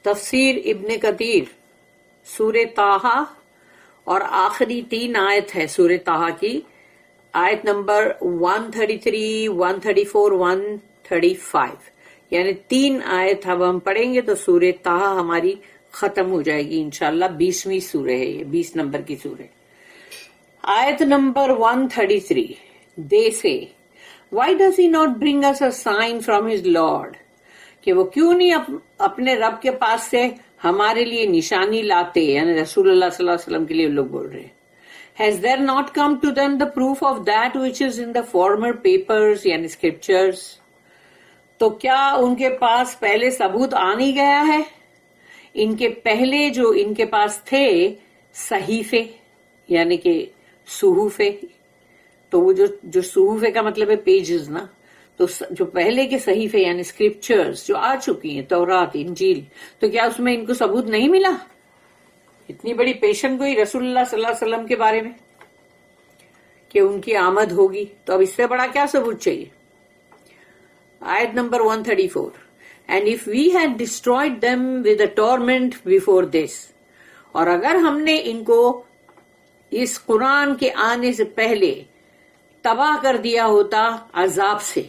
تفسیر ابن کثیر سورہ طٰہٰ اور آخری 3 آیت ہے سورہ طٰہٰ کی، آیت نمبر 133، 134، 135، یعنی 3 آیت اب ہم پڑھیں گے تو سورہ طٰہٰ ہماری ختم ہو جائے گی انشاءاللہ۔ 20ویں سورہ ہے یہ، 20 نمبر کی سورہ۔ آیت number 133، they say why does he not bring us a sign from his Lord، کہ وہ کیوں نہیں اپنے رب کے پاس سے ہمارے لیے نشانی لاتے، یعنی رسول اللہ صلی اللہ علیہ وسلم کے لیے لوگ بول رہے ہیں۔ Has there not come to them the proof of that which is in the former papers، یعنی scriptures، تو کیا ان کے پاس پہلے ثبوت آ نہیں گیا ہے؟ ان کے پہلے جو ان کے پاس تھے صحیفے، یعنی کہ صحوفے، تو وہ جو صحوفے کا مطلب ہے پیجز نا، تو جو پہلے کے صحیفے یعنی اسکرپچرز جو آ چکی ہیں، تورات، انجیل، تو کیا اس میں ان کو ثبوت نہیں ملا؟ اتنی بڑی پیشن گوئی رسول اللہ صلی اللہ علیہ وسلم کے بارے میں کہ ان کی آمد ہوگی، تو اب اس سے بڑا کیا ثبوت چاہیے؟ آیت number 134، and if we had destroyed them with a torment before this، اور اگر ہم نے ان کو اس قرآن کے آنے سے پہلے تباہ کر دیا ہوتا عذاب سے،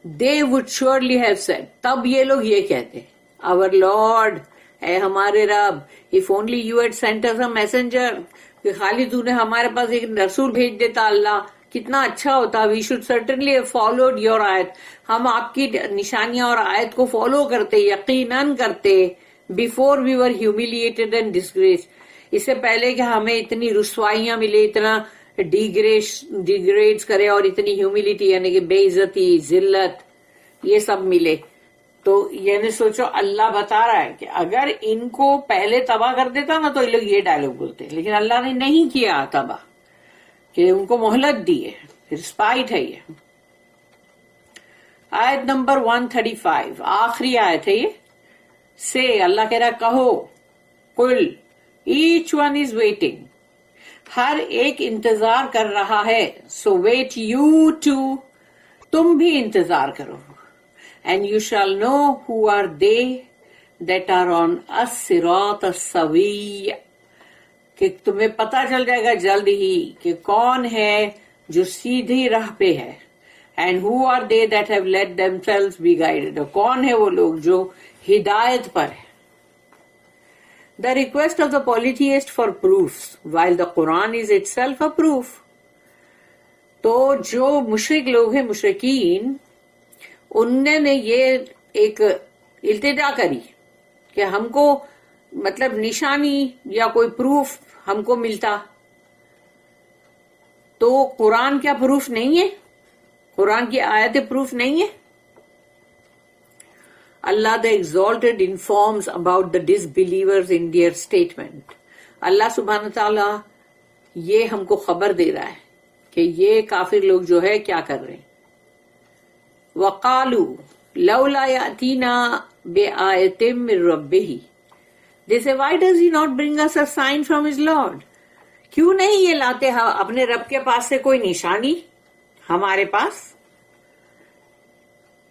they would surely have said، تب یہ لوگ یہ کہتے، our Lord، اے ہمارے رب، if only you had sent us a messenger، کہ خالی تو نے ہمارے پاس ایک رسول بھیج دیتا اللہ، کتنا اچھا ہوتا، we should certainly have followed your آیت، ہم آپ کی نشانیاں اور آیت کو فالو کرتے، یقیناً کرتے، before we were humiliated and disgraced، اس سے پہلے کہ ہمیں اتنی رسوائیاں ملے، اتنا ڈیگریڈز کرے اور اتنی ہیوملٹی یعنی کہ بے عزتی، ذلت، یہ سب ملے۔ تو یعنی سوچو اللہ بتا رہا ہے کہ اگر ان کو پہلے تباہ کر دیتا نا تو یہ لوگ یہ ڈائلوگ بولتے، لیکن اللہ نے نہیں کیا تباہ، کہ ان کو مہلت دی ہے، پھر اسپائٹ ہے یہ۔ آیت نمبر 135، آخری آیت ہے یہ، سے اللہ کہہ رہا کہو، قل ایچ ون از ویٹنگ، ہر ایک انتظار کر رہا ہے، سو ویٹ یو ٹو، تم بھی انتظار کرو، and you shall know who are they that are on الصراط السوی، کہ تمہیں پتا چل جائے گا جلد ہی کہ کون ہے جو سیدھی راہ پہ ہے، and who are they that have let themselves be guided، اور کون ہے وہ لوگ جو ہدایت پر ہے۔ The request of the polytheist for proofs, while the Quran is itself a proof، تو جو مشرک لوگ ہیں، مشرکین، انہوں نے یہ ایک التجا کری کہ ہم کو مطلب نشانی یا کوئی پروف ہم کو ملتا، تو قرآن کیا پروف نہیں ہے؟ قرآن کی آیت پروف نہیں ہے؟ Allah the Exalted informs about the disbelievers in their statement، اللہ سبحانہ تعالیٰ یہ ہم کو خبر دے رہا ہے کہ یہ کافر لوگ جو ہے کیا کر رہے ہیں۔ وَقَالُوا لَوْلَا يَأْتِينَا بِآيَةٍ مِّن رَبِّهِ، they say why does he not bring us a sign from his Lord، کیوں نہیں یہ لاتے اپنے رب کے پاس سے کوئی نشانی ہمارے پاس؟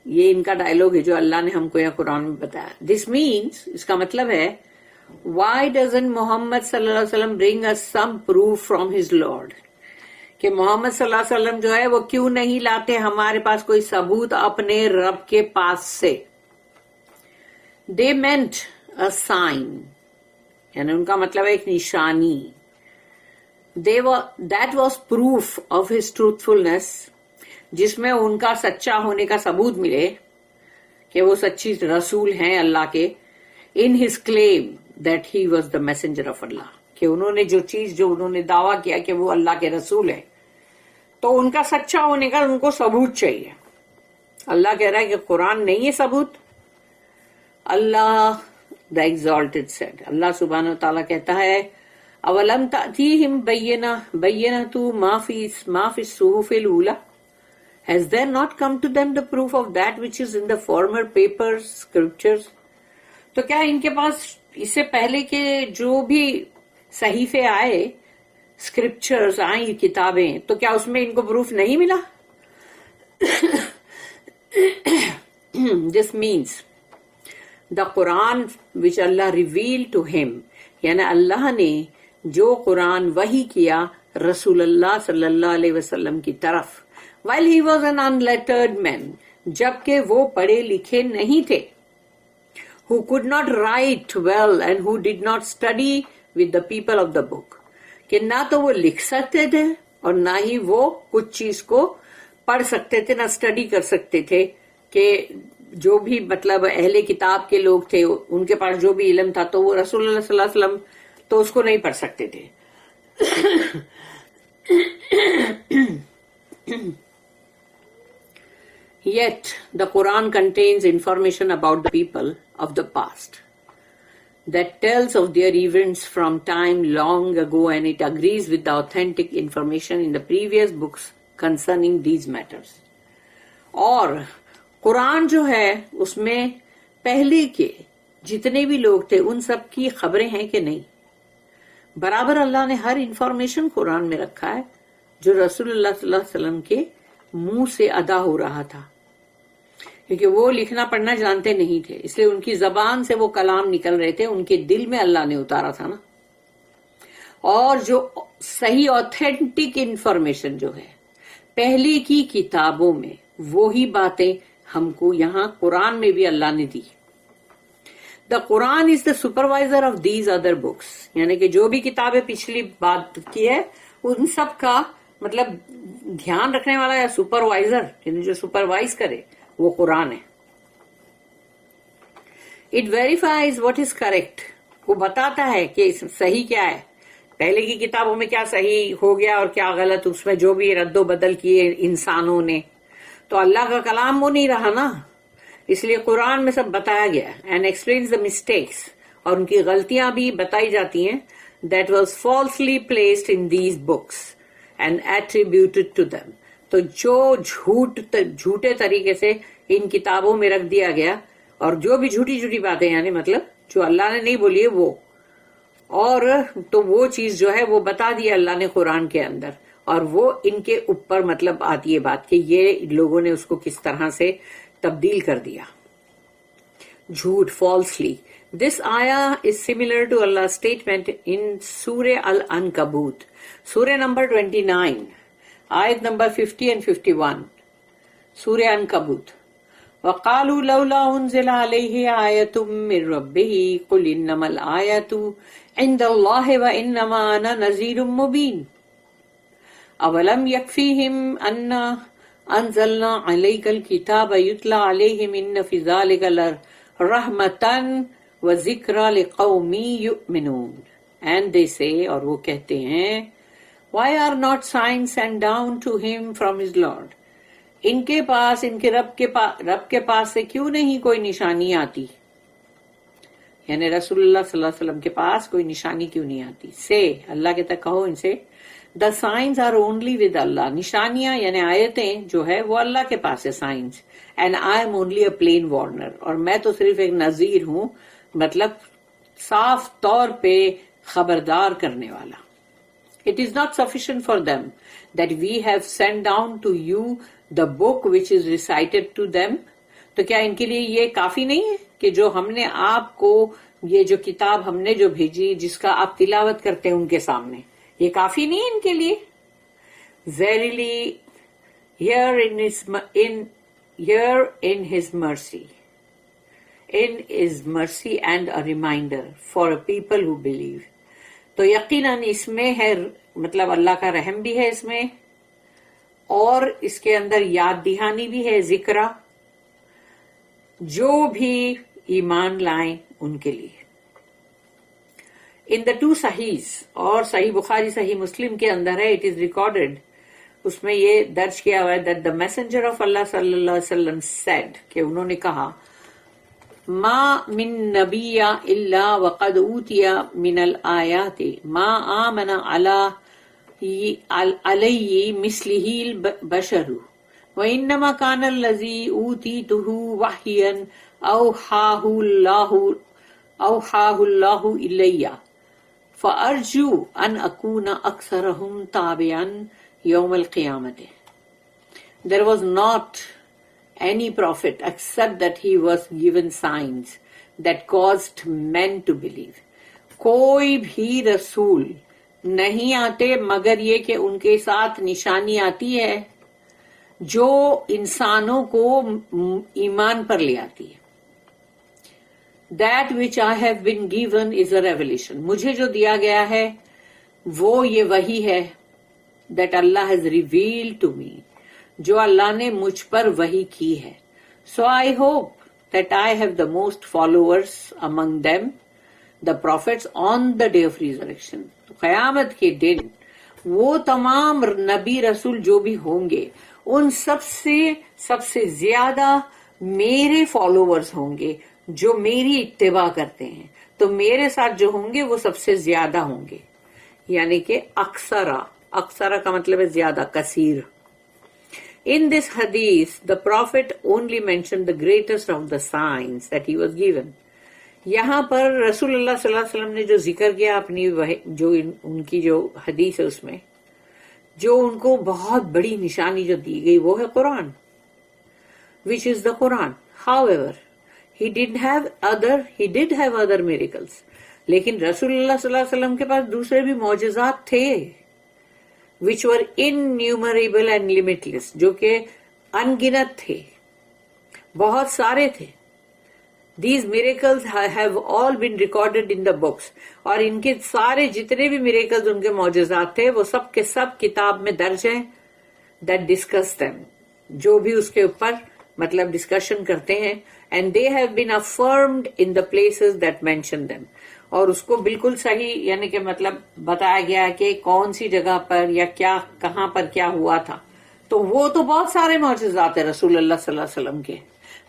یہ ان کا ڈائلوگ ہے جو اللہ نے ہم کو یہاں قرآن میں بتایا۔ دس مینس، اس کا مطلب ہے وائی ڈزنٹ محمد صلی اللہ علیہ وسلم برنگ us some proof from his Lord، کہ محمد صلی اللہ علیہ وسلم جو ہے وہ کیوں نہیں لاتے ہمارے پاس کوئی ثبوت اپنے رب کے پاس سے۔ they meant a sign، یعنی ان کا مطلب ہے ایک نشانی۔ that was proof of his truthfulness، جس میں ان کا سچا ہونے کا ثبوت ملے کہ وہ سچی رسول ہیں اللہ کے، in his claim that he was the messenger of Allah، کہ انہوں نے جو انہوں نے دعویٰ کیا کہ وہ اللہ کے رسول ہے، تو ان کا سچا ہونے کا ان کو ثبوت چاہیے۔ اللہ کہہ رہا ہے کہ قرآن نہیں ہے ثبوت۔ اللہ the exalted said، اللہ سبحانہ و تعالیٰ کہتا ہے اولم تأتیہم بینۃ ما فی الصحف الاولی، Has there not come to them the proof of that which is in the former papers, scriptures؟ تو کیا ان کے پاس اس سے پہلے کے جو بھی صحیفے آئے، scriptures آئیں، کتابیں، تو کیا اس میں ان کو پروف نہیں ملا؟ This means the Quran which Allah revealed to him, یعنی اللہ نے جو قرآن وحی کیا رسول اللہ صلی اللہ علیہ وسلم کی طرف, while he was an unlettered man, جبکہ وہ پڑھے لکھے نہیں تھے, who could not write well and who did not study with the people of the book, کہ نہ تو وہ لکھ سکتے تھے اور نہ ہی وہ کچھ چیز کو پڑھ سکتے تھے, نہ اسٹڈی کر سکتے تھے, کہ جو بھی مطلب اہل کتاب کے لوگ تھے ان کے پاس جو بھی علم تھا تو وہ رسول اللہ صلی اللہ علیہ وسلم تو اس کو نہیں پڑھ سکتے تھے. Yet the Quran contains information about the people of the past that tells of their events from time long ago, and it agrees with the authentic information in the previous books concerning these matters. اور قرآن جو ہے اس میں پہلے کے جتنے بھی لوگ تھے ان سب کی خبریں ہیں کہ نہیں, برابر اللہ نے ہر انفارمیشن قرآن میں رکھا ہے جو رسول اللہ صلی اللہ علیہ وسلم کے منہ سے ادا ہو رہا تھا, کیونکہ وہ لکھنا پڑھنا جانتے نہیں تھے, اس لیے ان کی زبان سے وہ کلام نکل رہے تھے, ان کے دل میں اللہ نے اتارا تھا نا. اور جو صحیح آتھینٹک انفارمیشن جو ہے پہلے کی کتابوں میں, وہی باتیں ہم کو یہاں قرآن میں بھی اللہ نے دی. The Quran is the supervisor of these other books, یعنی کہ جو بھی کتابیں پچھلی بات کی ہے ان سب کا مطلب دھیان رکھنے والا یا سپروائزر, یعنی جو سپروائز کرے وہ قرآن ہے. It verifies what is correct, وہ بتاتا ہے کہ صحیح کیا ہے, پہلے کی کتابوں میں کیا صحیح ہو گیا اور کیا غلط, اس میں جو بھی رد و بدل کیے انسانوں نے, تو اللہ کا کلام وہ نہیں رہا نا, اس لیے قرآن میں سب بتایا گیا. اینڈ ایکسپلینز دا مسٹیکس, اور ان کی غلطیاں بھی بتائی جاتی ہیں. That was falsely placed in these books and attributed to them, تو جو جھوٹے طریقے سے ان کتابوں میں رکھ دیا گیا, اور جو بھی جھوٹی جھوٹی باتیں یعنی مطلب جو اللہ نے نہیں بولی ہے وہ, اور تو وہ چیز جو ہے وہ بتا دیا اللہ نے قرآن کے اندر, اور وہ ان کے اوپر مطلب آتی ہے بات کہ یہ لوگوں نے اس کو کس طرح سے تبدیل کر دیا. جھوٹ, falsely. This ayah is similar to Allah's statement in Surah Al-Ankabut, Surah number 29, ayat number 50 and 51. Surah Ankabut. وَقَالُوا لَوْلَا أُنزِلَ عَلَيْهِ آيَةٌ مِّن رَبِّهِ قُلْ إِنَّمَا الْآيَةُ عِندَ اللَّهِ وَإِنَّمَا أَنَا نَذِيرٌ مُّبِينٌ. أَوَلَمْ يَكْفِيهِمْ أَنَّا أَنزَلْنَا عَلَيْكَ الْكِتَابَ يُتْلَى عَلَيْهِمْ إِنَّ فِي ذَلِكَ لَرَحْمَةً وَذِكْرَى لِقَوْمٍ يُؤْمِنُونَ. And they say, اور وہ کہتے ہیں, why are not signs sent down to him from his Lord? ان کے پاس, ان کے رب کے پاس سے کیوں نہیں کوئی نشانی آتی, یعنی رسول اللہ صلی اللہ علیہ وسلم کے پاس کوئی نشانی کیوں نہیں آتی. سے اللہ کے تک کہو ان سے, the signs are only with Allah. نشانیاں یعنی آیتیں جو ہے وہ اللہ کے پاس ہے, science. and I am only a plain warner, اور میں تو صرف ایک نذیر ہوں, مطلب صاف طور پہ خبردار کرنے والا. It is not sufficient for them that we have sent down to you the book which is recited to them. تو کیا ان کے لیے یہ کافی نہیں ہے کہ جو ہم نے آپ کو یہ جو کتاب ہم نے جو بھیجی جس کا آپ تلاوت کرتے ہیں ان کے سامنے, یہ کافی نہیں ہے ان کے لیے. Verily, here in his mercy and a reminder for a people who believe. تو یقیناً اس میں ہے مطلب اللہ کا رحم بھی ہے اس میں, اور اس کے اندر یاد دہانی بھی ہے, ذکرہ, جو بھی ایمان لائیں ان کے لیے. ان دا ٹو صحیح, اور صحیح بخاری صحیح مسلم کے اندر ہے, اٹ از ریکارڈیڈ, اس میں یہ درج کیا ہوا ہے that the messenger of Allah صلی اللہ علیہ وسلم said, کہ انہوں نے کہا, ما من نبی الا وقد اوتی من الآیات ما آمن علی مثلہ البشر وانما کان الذی اوتیتہ وحیا اوحاہ اللہ الی فارجو ان اکون اکثرہم تابعا یوم القیامت. There was not any prophet except that he was given signs that caused men to believe. کوئی بھی رسول نہیں آتے مگر یہ کہ ان کے ساتھ نشانی آتی ہے جو انسانوں کو ایمان پر لے آتی ہے. That which I have been given is a revelation. مجھے جو دیا گیا ہے وہ یہ وحی ہے. That Allah has revealed to me. جو اللہ نے مجھ پر وحی کی ہے. So I hope that I have the most followers among them, the prophets on the day of resurrection. تو قیامت کے دن وہ تمام نبی رسول جو بھی ہوں گے ان سب سے زیادہ میرے فالوورز ہوں گے جو میری اتباع کرتے ہیں. تو میرے ساتھ جو ہوں گے وہ سب سے زیادہ ہوں گے, یعنی کہ اکثرہ کا مطلب ہے زیادہ, کثیر. In this hadith, the Prophet only mentioned the greatest of the signs that he was given. یہاں پر رسول اللہ صلی اللہ علیہ وسلم نے جو ذکر کیا اپنی جو ان کی جو حدیث ہے اس میں جو ان کو بہت بڑی نشانی جو دی گئی وہ ہے قرآن, which is the Quran. However, he did have other miracles. لیکن رسول اللہ صلی اللہ علیہ وسلم کے پاس دوسرے بھی معجزات تھے which were innumerable and limitless, جو کہ انگنت تھے, بہت سارے تھے. These miracles have all been recorded in the books. اور ان کے سارے جتنے بھی miracles ان کے معجزات تھے وہ سب کے سب کتاب میں درج ہیں. That discuss them, جو بھی اس کے اوپر مطلب ڈسکشن کرتے ہیں. And they have been affirmed in the places that mention them. اور اس کو بالکل صحیح یعنی کہ مطلب بتایا گیا کہ کون سی جگہ پر یا کیا کہاں پر کیا ہوا تھا. تو وہ تو بہت سارے معجزات ہیں رسول اللہ صلی اللہ علیہ وسلم کے,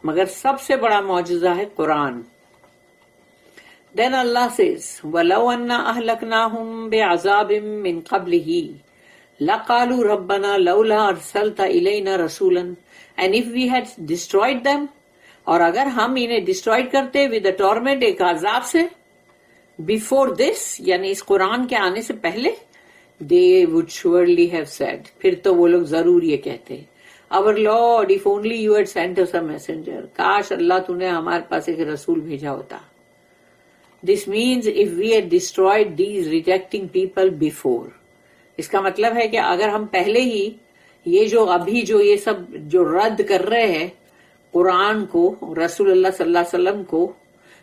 مگر سب سے بڑا معجزہ ہے قرآن. Then Allah says, وَلَوْ أَنَّا أَهْلَكْنَاهُمْ بِعَذَابٍ مِّن قَبْلِهِ لَقَالُوا رَبَّنَا لَوْلَا أَرْسَلْتَ إِلَيْنَا رَسُولًا. And if we had destroyed them, اور اگر ہم انہیں ڈسٹرائڈ کرتے with a torment, ایک عذاب سے, before this, یعنی اس قرآن کے آنے سے پہلے, they would surely have said, پھر تو وہ لوگ ضرور یہ کہتے, our Lord, if only you had sent us a messenger. کاش اللہ تو نے ہمارے پاس ایک رسول بھیجا ہوتا. This means if we had destroyed these rejecting people before. اس کا مطلب ہے کہ اگر ہم پہلے ہی یہ جو ابھی جو یہ سب جو رد کر رہے ہیں قرآن کو, رسول اللہ صلی اللہ علیہ وسلم کو,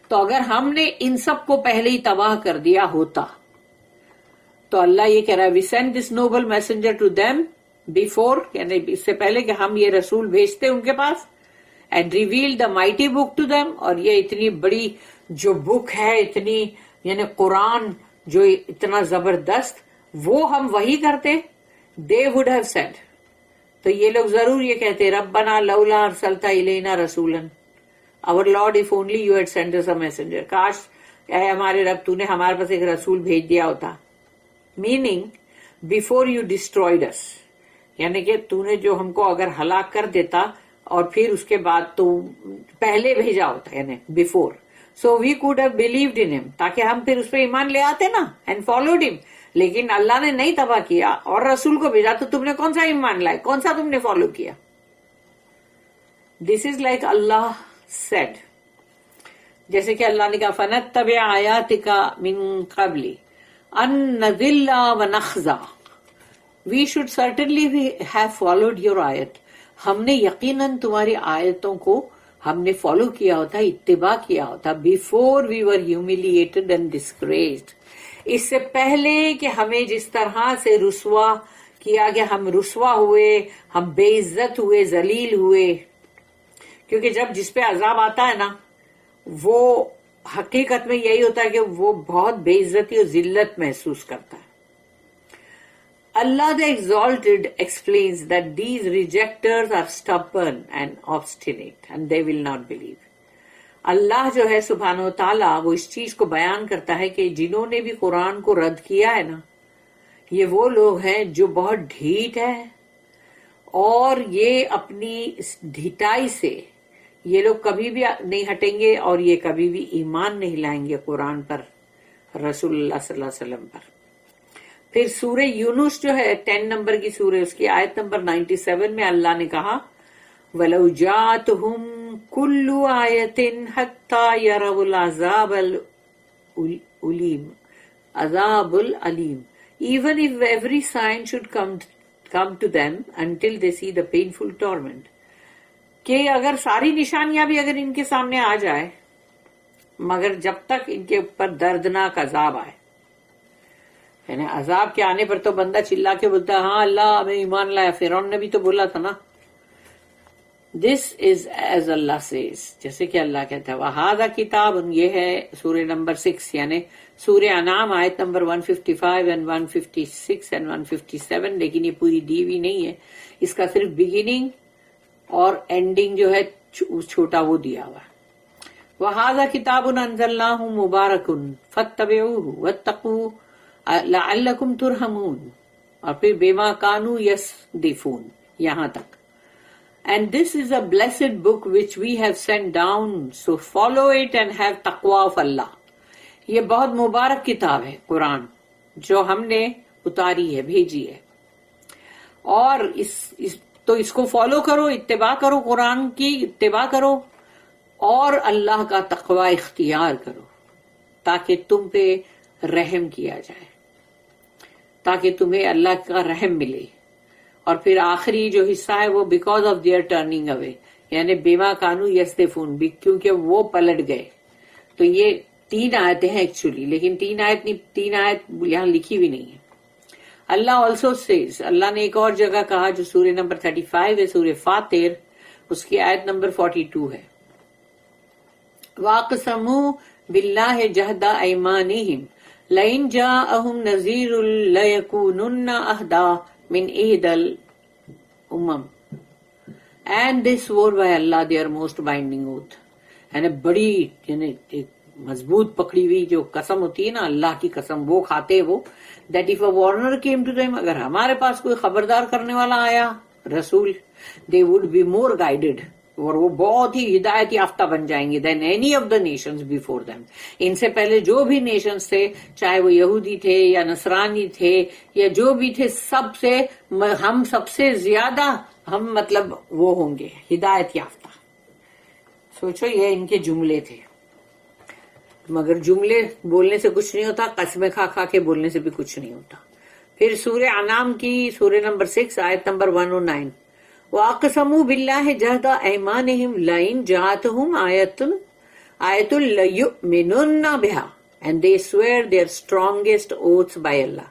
تو اگر ہم نے ان سب کو پہلے ہی تباہ کر دیا ہوتا, تو اللہ یہ کہہ رہا ہے we sent this noble messenger to them before, یعنی اس سے پہلے کہ ہم یہ رسول بھیجتے ان کے پاس, and revealed the mighty book to them. اور یہ اتنی بڑی جو بک ہے, اتنی یعنی قرآن جو اتنا زبردست, وہ ہم وہی کرتے, they would have said. تو یہ لوگ ضرور یہ کہتے ربنا لولا ارسلت الینا رسولا, our Lord, if only you had sent us a messenger. کاش اے ہمارے رب تو نے ہمارے پاس ایک رسول بھیج دیا ہوتا. meaning before you destroyed us, یعنی کہ تو نے جو ہم کو اگر ہلاک کر دیتا اور پھر اس کے بعد تو پہلے بھیجا ہوتا, یعنی before. so we could have believed in him, تاکہ ہم پھر اس پہ ایمان لے آتے نا, and followed him. لیکن اللہ نے نہیں تباہ کیا اور رسول کو بھیجا, تو تم نے کون سا ایمان لائے, کون سا تم نے فالو کیا. This is like Allah said, جیسے کہ اللہ نے کہا فَنَتَّبِعْ آيَاتِكَ مِن قَبْلِ أَن نَذِلَّ وَنَخْزَى. We should certainly have followed your ayat. ہم نے یقیناً تمہاری آیتوں کو ہم نے فالو کیا ہوتا, اتباع کیا ہوتا, before we were humiliated and disgraced. اس سے پہلے کہ ہمیں جس طرح سے رسوا کیا گیا, ہم رسوا ہوئے, ہم بے عزت ہوئے, ذلیل ہوئے. کیونکہ جب جس پہ عذاب آتا ہے نا, وہ حقیقت میں یہی ہوتا ہے کہ وہ بہت بے عزتی اور ذلت محسوس کرتا ہے. Allah the Exalted explains that these rejectors are stubborn and obstinate and they will not believe. اللہ جو ہے سبحانہ و تعالیٰ وہ اس چیز کو بیان کرتا ہے کہ جنہوں نے بھی قرآن کو رد کیا ہے نا, یہ وہ لوگ ہیں جو بہت ڈھیٹ ہے, اور یہ اپنی ڈھٹائی سے یہ لوگ کبھی بھی نہیں ہٹیں گے, اور یہ کبھی بھی ایمان نہیں لائیں گے قرآن پر, رسول اللہ صلی اللہ علیہ وسلم پر. پھر سورہ یونس جو ہے 10 نمبر کی سورہ, اس کی آیت نمبر 97 میں اللہ نے کہا وَلَوْ جَاءَتْهُمْ kullu ayatin hatta yarawul azab al-ulim. Azabul alim. Even if every sign should come to them until they see the painful torment. کہ اگر ساری نشانیاں بھی اگر ان کے سامنے آ جائے مگر جب تک ان کے اوپر دردناک عذاب آئے، یعنی عذاب کے آنے پر تو بندہ چلا کے بولتا ہے ہاں اللہ ہمیں ایمان لایا، فرعون نے بھی تو بولا تھا نا. دس از ایز اللہ سیز، جیسے کہ اللہ کہتا ہے وَهَذَا کتاب، یہ ہے سورہ نمبر 6 یعنی سورہ انعام آیت نمبر 155 and 156 and 157، لیکن یہ پوری دی ہوئی نہیں ہے، اس کا صرف بگننگ اور اینڈنگ جو ہے چھوٹا وہ دیا ہوا ہے. وَهَذَا کتاب انزلناہ مبارک فاتبعوہ واتقوا لعلکم ترحمون، اور پھر بما کانوا یصدفون یہاں تک. And this is a blessed book which we have sent down, so follow it and have taqwa of Allah. یہ بہت مبارک کتاب ہے قرآن جو ہم نے اتاری ہے، بھیجی ہے، اور تو اس کو فالو کرو، اتباع کرو، قرآن کی اتباع کرو اور اللہ کا تقوی اختیار کرو تاکہ تم پہ رحم کیا جائے، تاکہ تمہیں اللہ کا رحم ملے. اور پھر آخری جو حصہ ہے وہ because of their turning away, یعنی بیما کانو یصدفون، کیونکہ وہ پلٹ گئے. تو یہ 3 آیتیں ہیں ایکچولی، لیکن 3 آیت یہاں لکھی بھی نہیں ہے. اللہ آلسو سیز، اللہ نے ایک اور جگہ کہا جو سورہ نمبر 35 ہے، سورہ فاطر، اس کی آیت نمبر 42 ہے. وَاقْسَمُوا بِاللَّهِ جَهْدَ أَيْمَانِهِمْ لَئِنْ جَاءَهُمْ نَذِيرٌ لَيَكُونُنَّ أَهْدَىٰ من عید الامم. And they swore by Allah their most binding oath. یعنی بڑی ایک مضبوط پکڑی ہوئی جو قسم ہوتی ہے نا، اللہ کی قسم، وہ کھاتے وہ that if a warner came to them، اگر ہمارے پاس کوئی خبردار کرنے والا آیا رسول، they would be more guided، اور وہ بہت ہی ہدایت یافتہ بن جائیں گے than any of the nations before them. ان سے پہلے جو بھی نیشنز تھے، چاہے وہ یہودی تھے یا نصرانی تھے یا جو بھی تھے، ہم سب سے زیادہ ہم مطلب وہ ہوں گے ہدایت یافتہ. سوچو یہ ان کے جملے تھے، مگر جملے بولنے سے کچھ نہیں ہوتا، قسمیں کھا کھا کے بولنے سے بھی کچھ نہیں ہوتا. پھر سورہ انعام کی سورہ نمبر 6 آیت نمبر 109، وَاقْسَمُوا بِاللَّهِ جَهْدَ أَيْمَانِهِمْ لَئِنْ جَاءَتْهُمْ آیَةٌ لَيُؤْمِنُنَّ بِهَا and they swear their strongest oaths by Allah.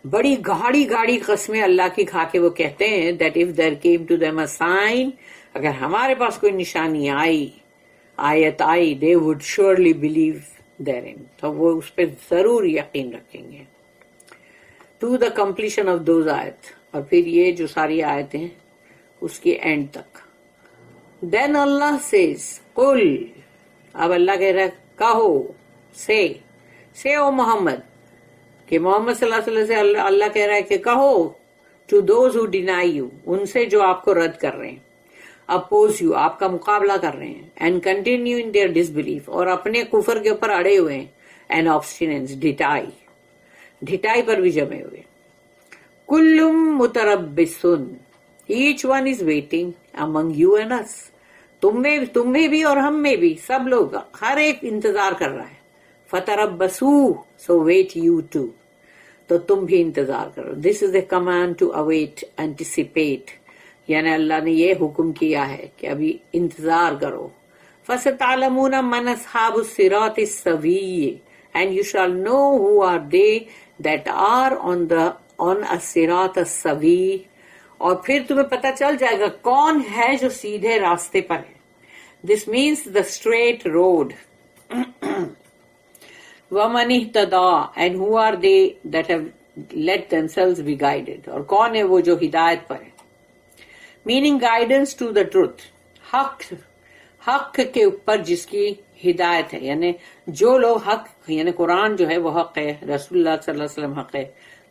بڑی گاڑی قسمیں اللہ کی کھا کے وہ کہتے ہیں that if there came to them a sign، اگر ہمارے پاس کوئی نشانی آیت آئی they would surely believe therein، تو وہ اس پہ ضرور یقین رکھیں گے. to the completion of those آیت، اور پھر یہ جو ساری آیتیں ہیں اس کی اینڈ تک. دین اللہ says قل، اب اللہ کہہ رہا ہے کہو، سے او محمد، کہ محمد صلی اللہ علیہ وسلم سے اللہ کہہ رہا ہے کہ کہو to those who deny you, ان سے جو آپ کو رد کر رہے ہیں، اپوز یو، آپ کا مقابلہ کر رہے ہیں، and continue in their disbelief, اور اپنے کفر کے اوپر اڑے ہوئے ہیں، اینڈ آبسٹیننس، ڈھٹائی پر بھی جمے ہوئے. کلم متربصن، each one is waiting among you and us, تم میں بھی اور ہم میں بھی، سب لوگ، ہر ایک انتظار کر رہا ہے. فتربصوا، سو ویٹ یو ٹو، تو تم بھی انتظار کرو. This is a command to await, anticipate, یعنی اللہ نے یہ حکم کیا ہے کہ ابھی انتظار کرو. فَسَتَعْلَمُونَ مَنْ أَصْحَابُ الصِّرَاطِ السَّوِيِّ and you shall know who are they that are on الصراط السوی، اور پھر تمہیں پتہ چل جائے گا کون ہے جو سیدھے راستے پر ہے. This means the straight road. وَمَنِ اهْتَدَىٰ and who are they that have let themselves be guided، اور کون ہے وہ جو ہدایت پر ہے. Meaning guidance to the truth, حق کے اوپر جس کی ہدایت ہے، یعنی جو لوگ حق، یعنی قرآن جو ہے وہ حق ہے، رسول اللہ صلی اللہ علیہ وسلم حق ہے،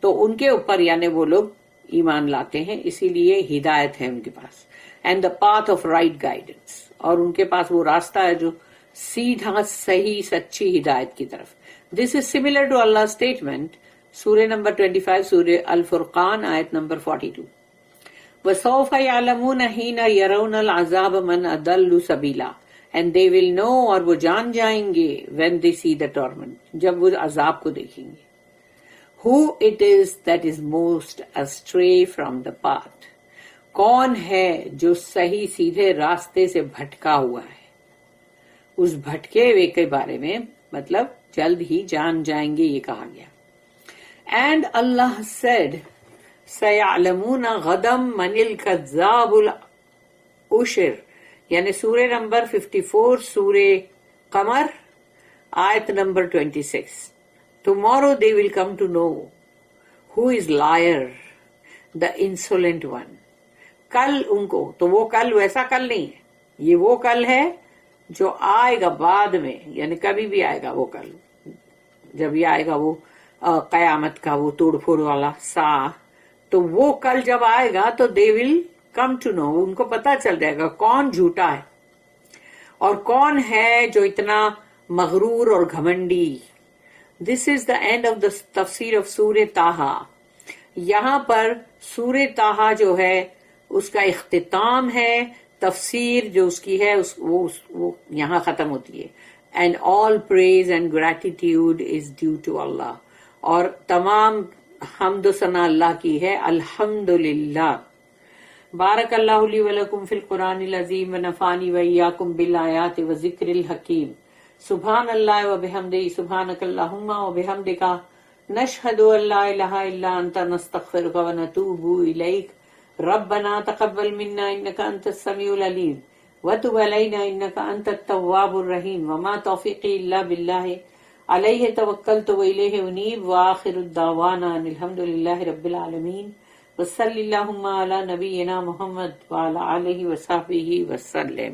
تو ان کے اوپر یعنی وہ لوگ ایمان لاتے ہیں، اسی لیے ہدایت ہے ان کے پاس. And the path of right guidance, اور ان کے پاس وہ راستہ ہے جو سیدھا صحیح سچی ہدایت کی طرف. This is similar to Allah statement سورہ نمبر 25 سورہ الفرقان آیت نمبر 42. وَسَوْفَ يَعْلَمُونَ حِينَ يَرَوْنَ الْعَذَابَ مَنْ أَضَلُّ سَبِيلًا and they will know, اور وہ جان جائیں گے when they see the torment, جب وہ عذاب کو دیکھیں گے. Who it is that is most astray from the path, کون ہے جو صحیح سیدھے راستے سے بھٹکا ہوا ہے. اس بھٹکے ہوئے کے بارے میں مطلب جلد ہی جان جائیں گے یہ کہا گیا. And Allah said, سَيَعْلَمُونَ غَدًا مَنِ الْكَذَّابُ الْأُشِرُ، یعنی سورہ نمبر 54 سورہ قمر آیت number 26. Tomorrow they will come to know who is liar, the insolent one. کل ان کو، تو وہ کل ویسا کل نہیں ہے، یہ وہ کل ہے جو آئے گا بعد میں، یعنی کبھی بھی آئے گا وہ کل، جب یہ آئے گا وہ قیامت کا وہ توڑ پھوڑ والا سا، تو وہ کل جب آئے گا تو they will come to know، ان کو پتا چل جائے گا کون جھوٹا ہے اور کون ہے جو اتنا مغرور اور گھمنڈی. This is the end of the تفسیر of سورہ طٰہٰ. یہاں پر سورہ طٰہٰ جو ہے اس کا اختتام ہے، تفسیر جو اس کی ہے وہ یہاں ختم ہوتی ہے. And all praise and gratitude is due to Allah. اور تمام حمد و ثنا اللہ کی ہے، الحمدللہ. بارک اللہ لی ولکم فی القرآن العظیم ونفعنی وإیاکم بالآیات وذکر الحکیم. سبحان اللہ وبحمدہ، سبحانک اللہم وبحمدک، نشہد ان لا الہ الا انت، نستغفرک ونتوب الیک. ربنا تقبل منا انک انت السمیع العلیم وتب علینا انک انت التواب الرحیم. وما توفیقی الا باللہ، علیہ توکلت والیہ انیب. وآخر الدعوانا ان الحمد للہ رب العالمین. وصلی اللہم علی نبینا محمد وعلی آلہ وصحبہ وسلم.